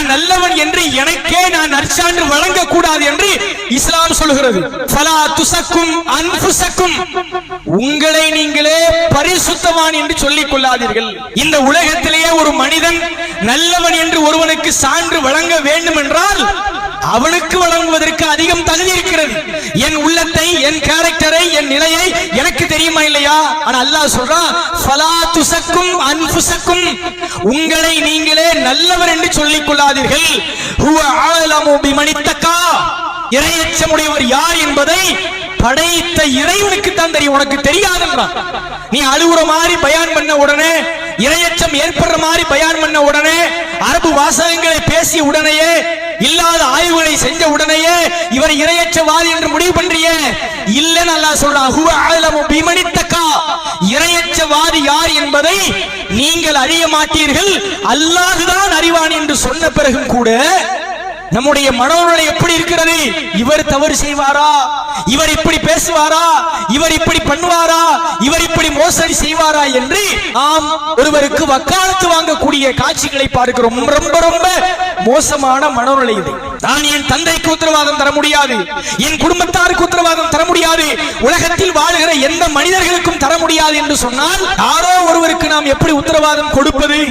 நான் நல்லவன் என்று எனக்கே நான் நற்சான்று வழங்க கூடாது என்று இஸ்லாம் சொல்கிறது. ஃபலா துஸக்கும் அன்ஃபுஸக்கும், உங்களை நீங்களே பரிசுத்தவான் என்று சொல்லிக் கொள்ளாதீர்கள். இந்த உலகத்திலேயே ஒரு மனிதன் நல்லவன் என்று ஒருவனுக்கு சான்று வழங்க வேண்டும் என்றால் அவனுக்கு வழங்குவதற்கு அதிகம் தகுதி இருக்கிறது. என் உள்ளத்தை, என் கேரக்டரை, என் நிலையை எனக்கு தெரியுமா இல்லையா? ஆனா அல்லாஹ் சொல்றான், ஃபலா துஸக்கும் அன்ஃபுஸக்கும், உங்களை நீங்களே நல்லவர் என்று சொல்லிக் கொள்ளாதீர்கள். ஹுவ அலமு பிமனித்தகா, இறையச்சமுடையவர் யார் என்பதை படைத்த இறைவனுக்கு தான் தெரியும், உனக்கு தெரியாதுன்றான். நீ அழுகுற மாதிரி பயான் பண்ண உடனே, இறையச்சம் ஏற்படுற மாதிரி பயான் பண்ண உடனே, அரபு வாசகங்களை பேசிய உடனேயே, இல்லாத ஆய்வுகளை செஞ்ச உடனேயே இவர் இறையச்சவாதி என்று முடிவு பண்றிய இல்லன்னு அல்லாஹ் சொல்றான். ஹுவ அலமு பிமனித்தகா, இறையச்சவாதி யார் என்பதை நீங்கள் அறிய மாட்டீர்கள், அல்லாஹ் தான் அறிவான் என்று சொன்ன பிறகும் கூட நம்முடைய மனோநிலை எப்படி இருக்கிறது? இவர் தவறு செய்வாரா, இவர் இப்படி பேசுவாரா, இவர் இப்படி பண்ணுவாரா, இவர் இப்படி மோசடி செய்வாரா என்று நாம் ஒருவருக்கு வக்காலத்து வாங்கக்கூடிய காட்சிகளை பார்க்கிறோம். ரொம்ப ரொம்ப மோசமான மனோநிலை இது. நான் என் தந்தைக்கு உத்தரவாதம் தர முடியாது, என் குடும்பத்தாருக்கு உத்தரவாதம் தர முடியாது, உலகத்தில் வாழுகிற எந்த மனிதர்களுக்கும் தர முடியாது என்று சொன்னால் யாரோ ஒருவருக்கு நாம் எப்படி உத்தரவாதம் கொடுப்பது?